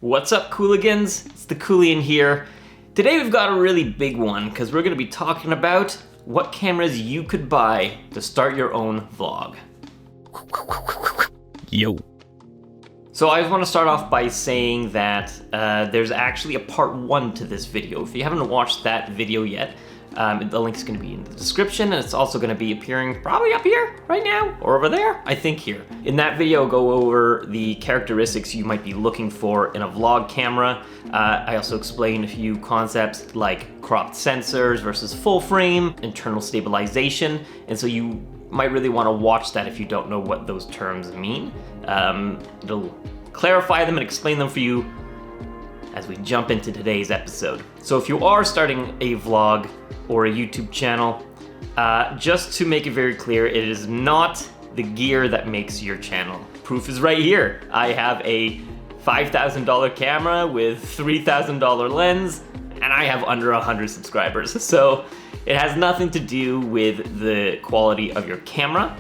What's up, Cooligans? It's the Coolian here. Today we've got a really big one because we're going to be talking about what cameras you could buy to start your own vlog. Yo. So I just want to start off by saying that there's actually a part 1 to this video. If you haven't watched that video yet, the link is going to be in the description, and it's also going to be appearing probably up here right now or over there. I think here. In that video, go over the characteristics you might be looking for in a vlog camera. I also explain a few concepts like cropped sensors versus full frame, internal stabilization, and so you might really want to watch that if you don't know what those terms mean. It'll clarify them and explain them for you as we jump into today's episode. So if you are starting a vlog or a YouTube channel, just to make it very clear, it is not the gear that makes your channel. Proof is right here. I have a $5,000 camera with $3,000 lens, and I have under 100 subscribers. So it has nothing to do with the quality of your camera,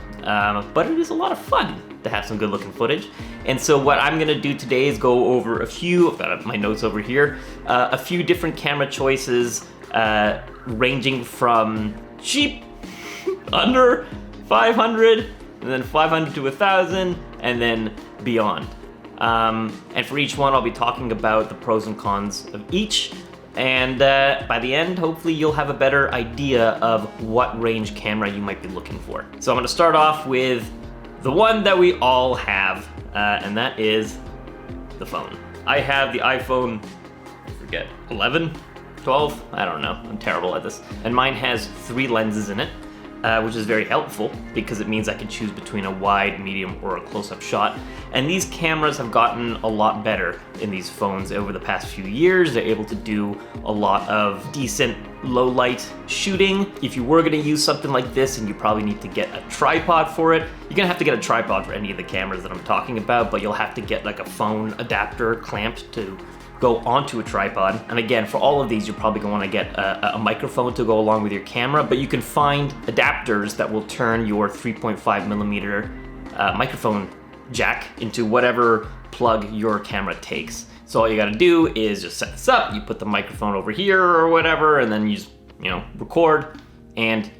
but it is a lot of fun to have some good looking footage. And so what I'm gonna do today is go over I've got my notes over here, a few different camera choices, ranging from cheap, under 500, and then 500 to 1,000, and then beyond. And for each one, I'll be talking about the pros and cons of each. And by the end, hopefully you'll have a better idea of what range camera you might be looking for. So I'm gonna start off with the one that we all have, and that is the phone. I have the iPhone, I forget, 11, 12? I don't know, I'm terrible at this. And mine has 3 lenses in it, which is very helpful because it means I can choose between a wide, medium, or a close-up shot. And these cameras have gotten a lot better in these phones over the past few years. They're able to do a lot of decent low-light shooting. If you were gonna use something like this, and you probably need to get a tripod for it, you're gonna have to get a tripod for any of the cameras that I'm talking about, but you'll have to get like a phone adapter clamped to go onto a tripod. And again, for all of these, you're probably gonna wanna get a microphone to go along with your camera, but you can find adapters that will turn your 3.5 millimeter microphone jack into whatever plug your camera takes. So all you gotta do is just set this up, you put the microphone over here or whatever, and then you just, record, and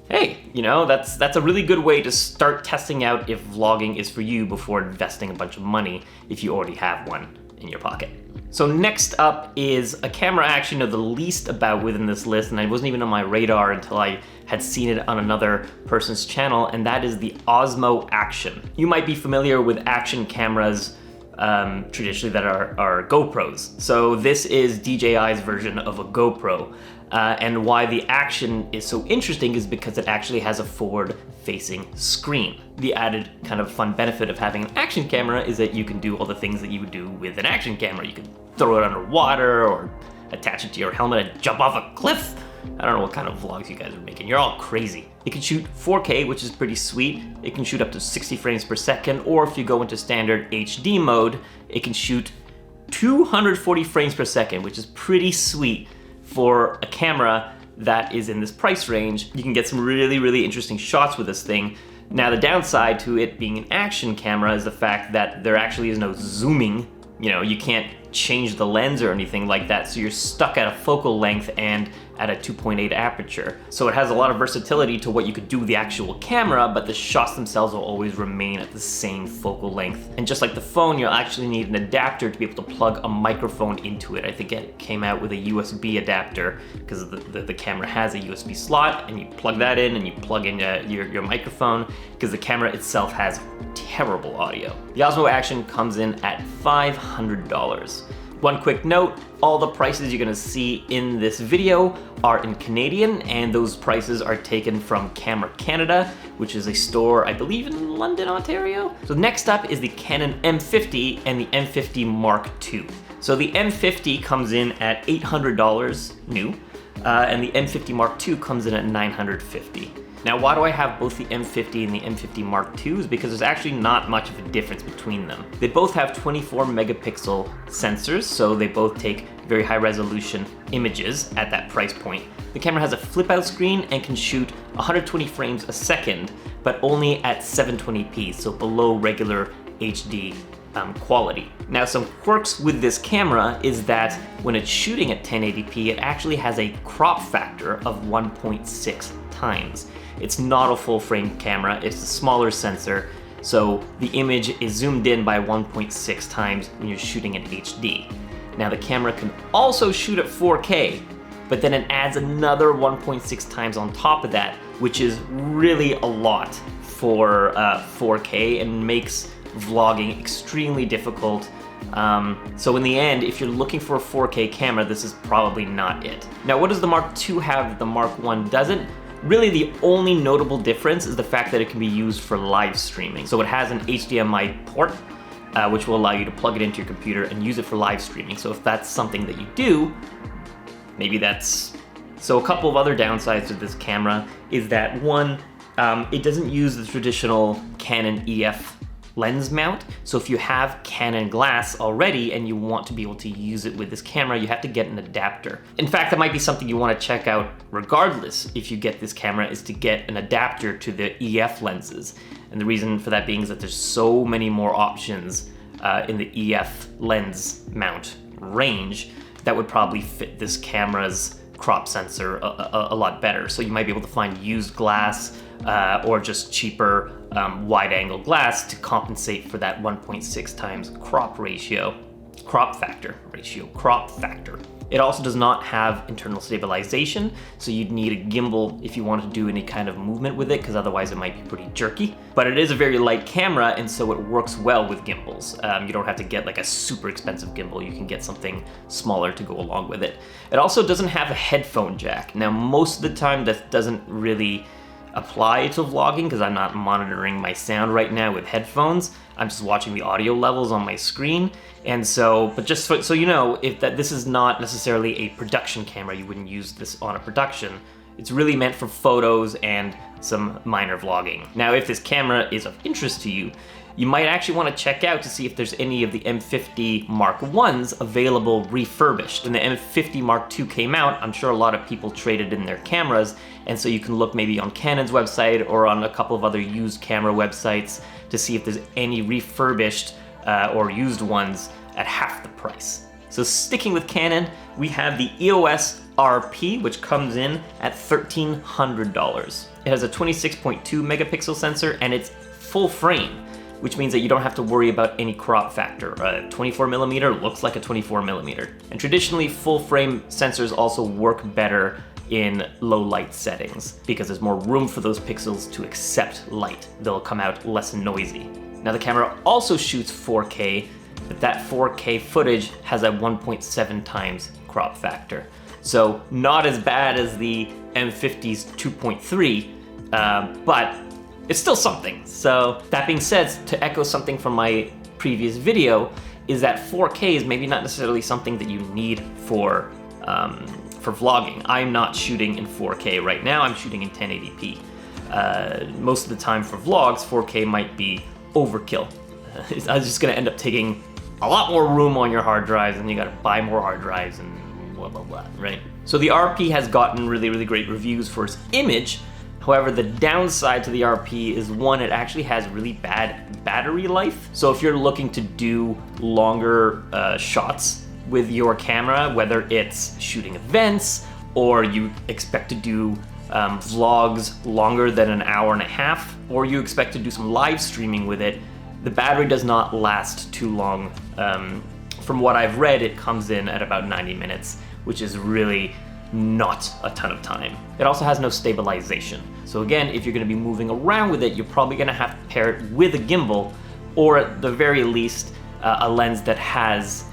hey, that's a really good way to start testing out if vlogging is for you before investing a bunch of money if you already have one in your pocket. So next up is a camera I actually know the least about within this list, and it wasn't even on my radar until I had seen it on another person's channel, and that is the Osmo Action. You might be familiar with action cameras traditionally that are GoPros. So this is DJI's version of a GoPro. And why the Action is so interesting is because it actually has a forward-facing screen. The added kind of fun benefit of having an action camera is that you can do all the things that you would do with an action camera. You can throw it underwater or attach it to your helmet and jump off a cliff. I don't know what kind of vlogs you guys are making. You're all crazy. It can shoot 4K, which is pretty sweet. It can shoot up to 60 frames per second, or if you go into standard HD mode, it can shoot 240 frames per second, which is pretty sweet for a camera that is in this price range. You can get some really, really interesting shots with this thing. Now, the downside to it being an action camera is the fact that there actually is no zooming. You can't change the lens or anything like that, so you're stuck at a focal length and at a 2.8 aperture. So it has a lot of versatility to what you could do with the actual camera, but the shots themselves will always remain at the same focal length. And just like the phone, you'll actually need an adapter to be able to plug a microphone into it. I think it came out with a USB adapter because the camera has a USB slot, and you plug that in and you plug in your microphone because the camera itself has terrible audio. The Osmo Action comes in at $500. One quick note, all the prices you're gonna see in this video are in Canadian, and those prices are taken from Camera Canada, which is a store, I believe, in London, Ontario. So next up is the Canon M50 and the M50 Mark II. So the M50 comes in at $800 new, and the M50 Mark II comes in at $950. Now, why do I have both the M50 and the M50 Mark II? Is because there's actually not much of a difference between them. They both have 24 megapixel sensors, so they both take very high resolution images at that price point. The camera has a flip out screen and can shoot 120 frames a second, but only at 720p, so below regular HD quality. Now, some quirks with this camera is that when it's shooting at 1080p, it actually has a crop factor of 1.6 times. It's not a full frame camera, it's a smaller sensor, so the image is zoomed in by 1.6 times when you're shooting in HD. Now, the camera can also shoot at 4K, but then it adds another 1.6 times on top of that, which is really a lot for 4K and makes vlogging extremely difficult. So in the end, if you're looking for a 4K camera, this is probably not it. Now, what does the Mark II have that the Mark I doesn't? Really, the only notable difference is the fact that it can be used for live streaming. So it has an HDMI port, which will allow you to plug it into your computer and use it for live streaming. So if that's something that you do, maybe that's... So a couple of other downsides to this camera is that one, it doesn't use the traditional Canon EF lens mount. So if you have Canon glass already and you want to be able to use it with this camera, you have to get an adapter. In fact, that might be something you want to check out regardless if you get this camera, is to get an adapter to the EF lenses. And the reason for that being is that there's so many more options in the EF lens mount range that would probably fit this camera's crop sensor a lot better. So you might be able to find used glass or just cheaper wide-angle glass to compensate for that 1.6 times crop factor. It also does not have internal stabilization, so you'd need a gimbal if you want to do any kind of movement with it, because otherwise it might be pretty jerky. But it is a very light camera, and so it works well with gimbals. You don't have to get like a super expensive gimbal. You can get something smaller to go along with it. It also doesn't have a headphone jack. Now, most of the time that doesn't really apply to vlogging because I'm not monitoring my sound right now with headphones. I'm just watching the audio levels on my screen. And so, but just so you know, if that this is not necessarily a production camera, you wouldn't use this on a production. It's really meant for photos and some minor vlogging. Now, if this camera is of interest to you, you might actually want to check out to see if there's any of the M50 Mark I's available refurbished. When the M50 Mark II came out, I'm sure a lot of people traded in their cameras, and so you can look maybe on Canon's website or on a couple of other used camera websites to see if there's any refurbished or used ones at half the price. So sticking with Canon, we have the EOS RP, which comes in at $1,300. It has a 26.2 megapixel sensor and it's full frame, which means that you don't have to worry about any crop factor. A 24mm looks like a 24mm. And traditionally, full frame sensors also work better in low light settings because there's more room for those pixels to accept light. They'll come out less noisy. Now, the camera also shoots 4K, but that 4K footage has a 1.7 times crop factor. So not as bad as the M50's 2.3, but it's still something. So that being said, to echo something from my previous video, is that 4K is maybe not necessarily something that you need for vlogging. I'm not shooting in 4K right now, I'm shooting in 1080p. Most of the time for vlogs, 4K might be overkill. It's just gonna end up taking a lot more room on your hard drives, and you gotta buy more hard drives and blah, blah, blah, right? So the RP has gotten really, really great reviews for its image. However, the downside to the RP is one, it actually has really bad battery life. So if you're looking to do longer shots with your camera, whether it's shooting events or you expect to do vlogs longer than an hour and a half, or you expect to do some live streaming with it, the battery does not last too long. From what I've read, it comes in at about 90 minutes, which is really not a ton of time. It also has no stabilization. So again, if you're gonna be moving around with it, you're probably gonna have to pair it with a gimbal, or at the very least, a lens that has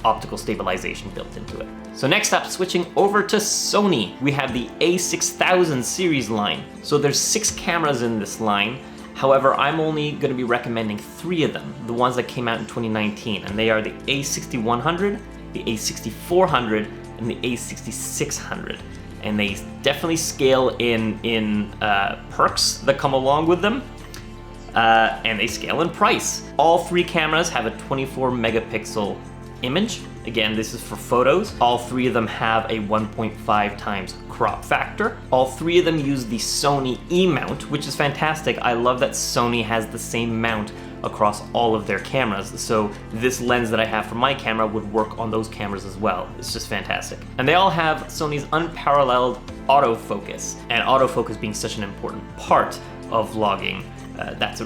optical stabilization built into it. So next up, switching over to Sony, we have the A6000 series line. So there's 6 cameras in this line. However, I'm only going to be recommending 3 of them, the ones that came out in 2019, and they are the A6100, the A6400, and the A6600. And they definitely scale in perks that come along with them, and they scale in price. All 3 cameras have a 24 megapixel image. Again, this is for photos. All 3 of them have a 1.5 times crop factor. All 3 of them use the Sony E mount, which is fantastic. I love that Sony has the same mount across all of their cameras. So this lens that I have for my camera would work on those cameras as well. It's just fantastic. And they all have Sony's unparalleled autofocus, and autofocus being such an important part of vlogging. That's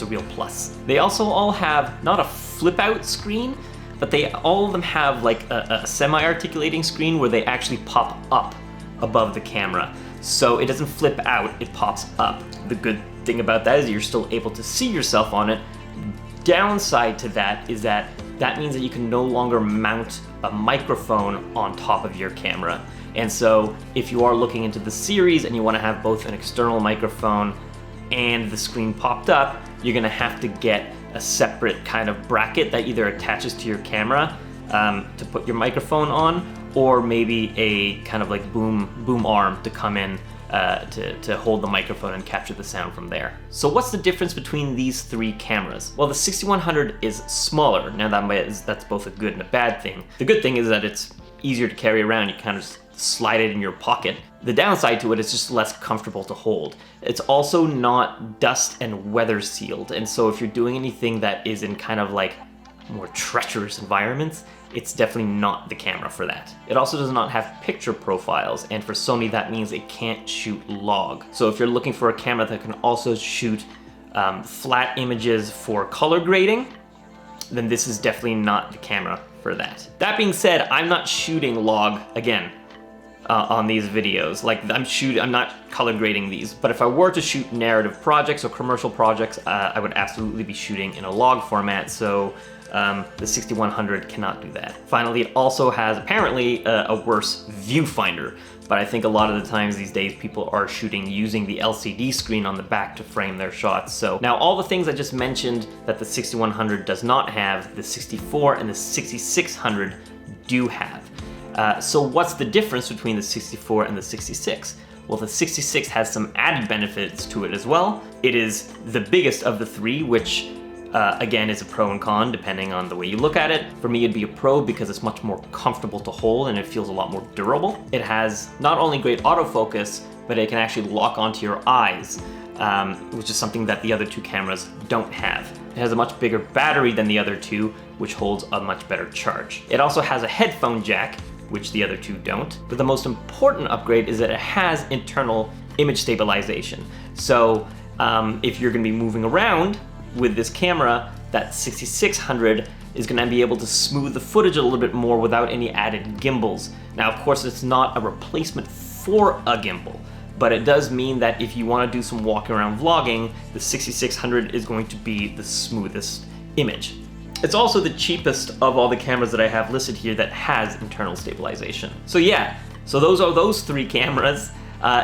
a real plus. They also all have not a flip out screen, but all of them have like a semi-articulating screen where they actually pop up above the camera. So it doesn't flip out, it pops up. The good thing about that is you're still able to see yourself on it. Downside to that is that means that you can no longer mount a microphone on top of your camera. And so if you are looking into the series and you want to have both an external microphone and the screen popped up, you're gonna have to get a separate kind of bracket that either attaches to your camera to put your microphone on, or maybe a kind of like boom arm to come in to hold the microphone and capture the sound from there. So what's the difference between these three cameras? Well, the 6100 is smaller. Now that's both a good and a bad thing. The good thing is that it's easier to carry around. You kind of slide it in your pocket. The downside to it is just less comfortable to hold. It's also not dust and weather sealed, and so if you're doing anything that is in kind of like more treacherous environments, it's definitely not the camera for that. It also does not have picture profiles, and for Sony that means it can't shoot log. So if you're looking for a camera that can also shoot flat images for color grading, then this is definitely not the camera for that. That being said, I'm not shooting log again on these videos. Like I'm not color grading these, but if I were to shoot narrative projects or commercial projects, I would absolutely be shooting in a log format. So the 6100 cannot do that. Finally, it also has apparently a worse viewfinder, but I think a lot of the times these days people are shooting using the LCD screen on the back to frame their shots. So now all the things I just mentioned that the 6100 does not have, the 64 and the 6600 do have. So what's the difference between the 64 and the 66? Well, the 66 has some added benefits to it as well. It is the biggest of the three, which again is a pro and con depending on the way you look at it. For me, it'd be a pro because it's much more comfortable to hold and it feels a lot more durable. It has not only great autofocus, but it can actually lock onto your eyes, which is something that the other two cameras don't have. It has a much bigger battery than the other two, which holds a much better charge. It also has a headphone jack, which the other two don't. But the most important upgrade is that it has internal image stabilization. So if you're gonna be moving around with this camera, that 6600 is gonna be able to smooth the footage a little bit more without any added gimbals. Now, of course, it's not a replacement for a gimbal, but it does mean that if you wanna do some walking around vlogging, the 6600 is going to be the smoothest image. It's also the cheapest of all the cameras that I have listed here that has internal stabilization. So yeah, so those are those three cameras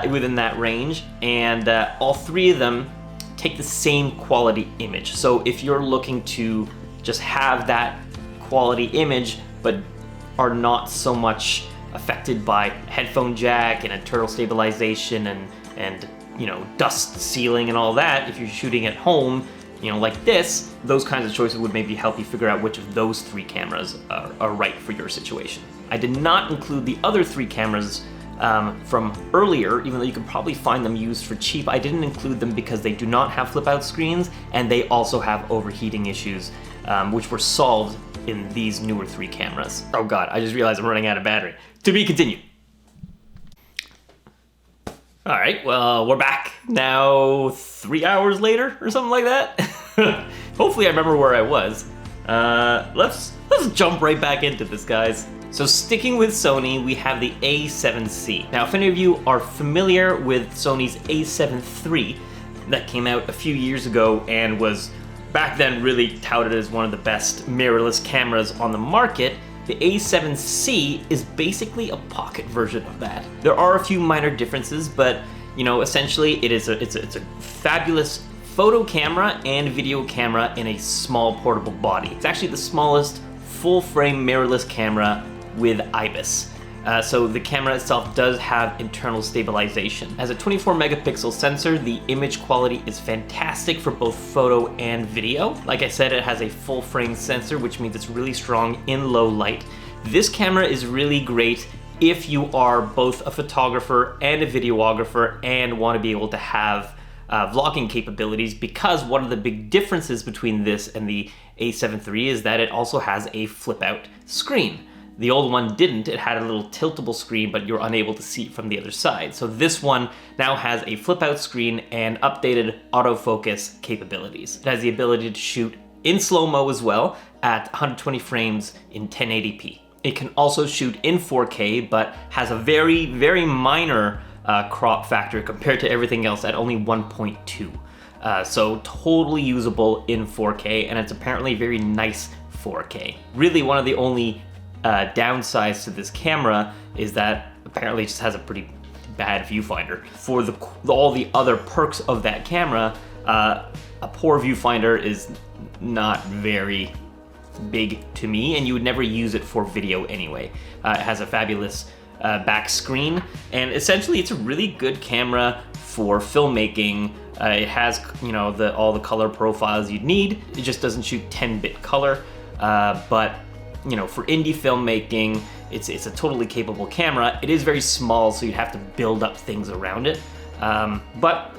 within that range, and all three of them take the same quality image. So if you're looking to just have that quality image, but are not so much affected by headphone jack and internal stabilization and you know, dust sealing and all that, if you're shooting at home, you know, like this, those kinds of choices would maybe help you figure out which of those three cameras are right for your situation. I did not include the other three cameras from earlier, even though you can probably find them used for cheap. I didn't include them because they do not have flip out screens, and they also have overheating issues, which were solved in these newer three cameras. Oh God, I just realized I'm running out of battery. To be continued. All right, well, we're back now 3 hours later or something like that. Hopefully I remember where I was. Let's jump right back into this, guys. So sticking with Sony, we have the A7C. Now, if any of you are familiar with Sony's A7 III that came out a few years ago and was back then really touted as one of the best mirrorless cameras on the market, the A7C is basically a pocket version of that. There are a few minor differences, but you know, essentially it's a fabulous photo camera and video camera in a small portable body. It's actually the smallest full-frame mirrorless camera with IBIS. So the camera itself does have internal stabilization. As a 24 megapixel sensor, the image quality is fantastic for both photo and video. Like I said, it has a full frame sensor, which means it's really strong in low light. This camera is really great if you are both a photographer and a videographer and want to be able to have vlogging capabilities, because one of the big differences between this and the A7 III is that it also has a flip out screen. The old one didn't. It had a little tiltable screen, but you're unable to see it from the other side. So this one now has a flip out screen and updated autofocus capabilities. It has the ability to shoot in slow-mo as well at 120 frames in 1080p. It can also shoot in 4K, but has a very, very minor crop factor compared to everything else at only 1.2. So totally usable in 4K, and it's apparently very nice 4K. Really, one of the only downsides to this camera is that apparently it just has a pretty bad viewfinder. For all the other perks of that camera, a poor viewfinder is not very big to me, and you would never use it for video anyway. It has a fabulous back screen, and essentially it's a really good camera for filmmaking. It has, you know, all the color profiles you'd need. It just doesn't shoot 10-bit color, but you know, for indie filmmaking, it's a totally capable camera. It is very small, so you'd have to build up things around it, but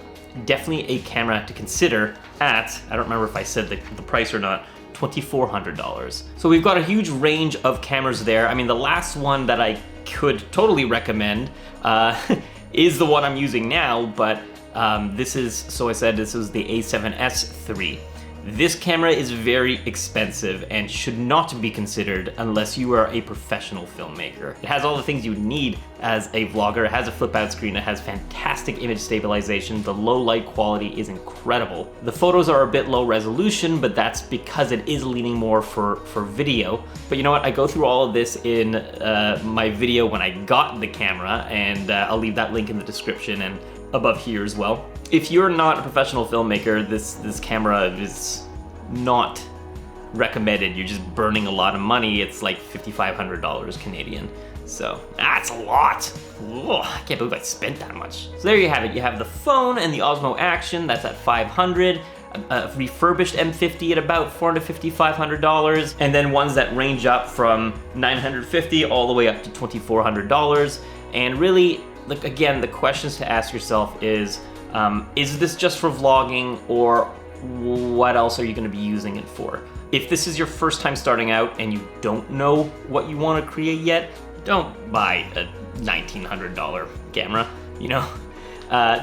definitely a camera to consider at, I don't remember if I said the price or not, $2,400. So we've got a huge range of cameras there. I mean, the last one that I could totally recommend is the one I'm using now, but this is, so I said this is the A7S III. This camera is very expensive and should not be considered unless you are a professional filmmaker. It has all the things you would need as a vlogger. It has a flip out screen. It has fantastic image stabilization. The low light quality is incredible. The photos are a bit low resolution, but that's because it is leaning more for video. But you know what? I go through all of this in my video when I got the camera, and I'll leave that link in the description and above here as well. If you're not a professional filmmaker, this camera is not recommended. You're just burning a lot of money. It's like $5,500 Canadian. So that's a lot. Ugh, I can't believe I spent that much. So there you have it. You have the phone and the Osmo Action. That's at $500. A refurbished M50 at about $450, $500, and then ones that range up from $950 all the way up to $2,400. And really, like, again, the questions to ask yourself is this just for vlogging, or what else are you going to be using it for? If this is your first time starting out and you don't know what you want to create yet, don't buy a $1,900 camera, you know?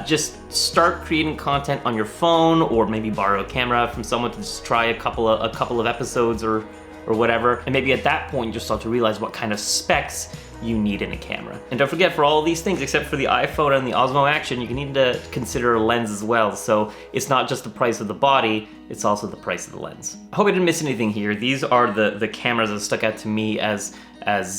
Just start creating content on your phone, or maybe borrow a camera from someone to just try a couple of episodes or whatever. And maybe at that point you just start to realize what kind of specs you need in a camera. And don't forget, for all of these things, except for the iPhone and the Osmo Action, you need to consider a lens as well. So it's not just the price of the body, it's also the price of the lens. I hope I didn't miss anything here. These are the cameras that stuck out to me as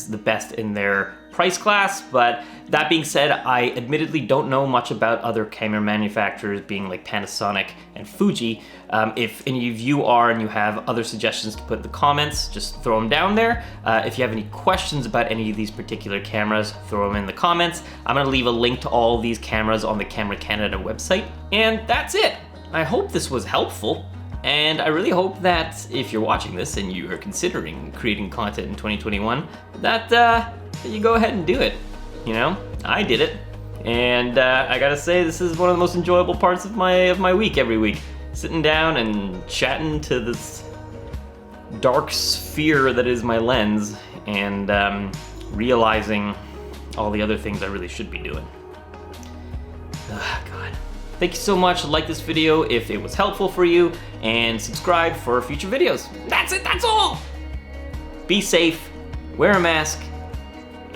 the best in their price class, but that being said, I admittedly don't know much about other camera manufacturers, being like Panasonic and Fuji. If any of you are and you have other suggestions to put in the comments, just throw them down there. If you have any questions about any of these particular cameras, throw them in the comments. I'm gonna leave a link to all of these cameras on the Camera Canada website. And that's it. I hope this was helpful. And I really hope that if you're watching this and you are considering creating content in 2021, that you go ahead and do it. You know, I did it. And I gotta say, this is one of the most enjoyable parts of my week every week. Sitting down and chatting to this dark sphere that is my lens, and realizing all the other things I really should be doing. God. Thank you so much. Like this video if it was helpful for you, and subscribe for future videos. That's it, that's all! Be safe, wear a mask,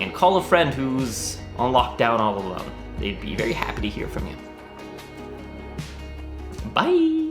and call a friend who's on lockdown all alone. They'd be very happy to hear from you. Bye!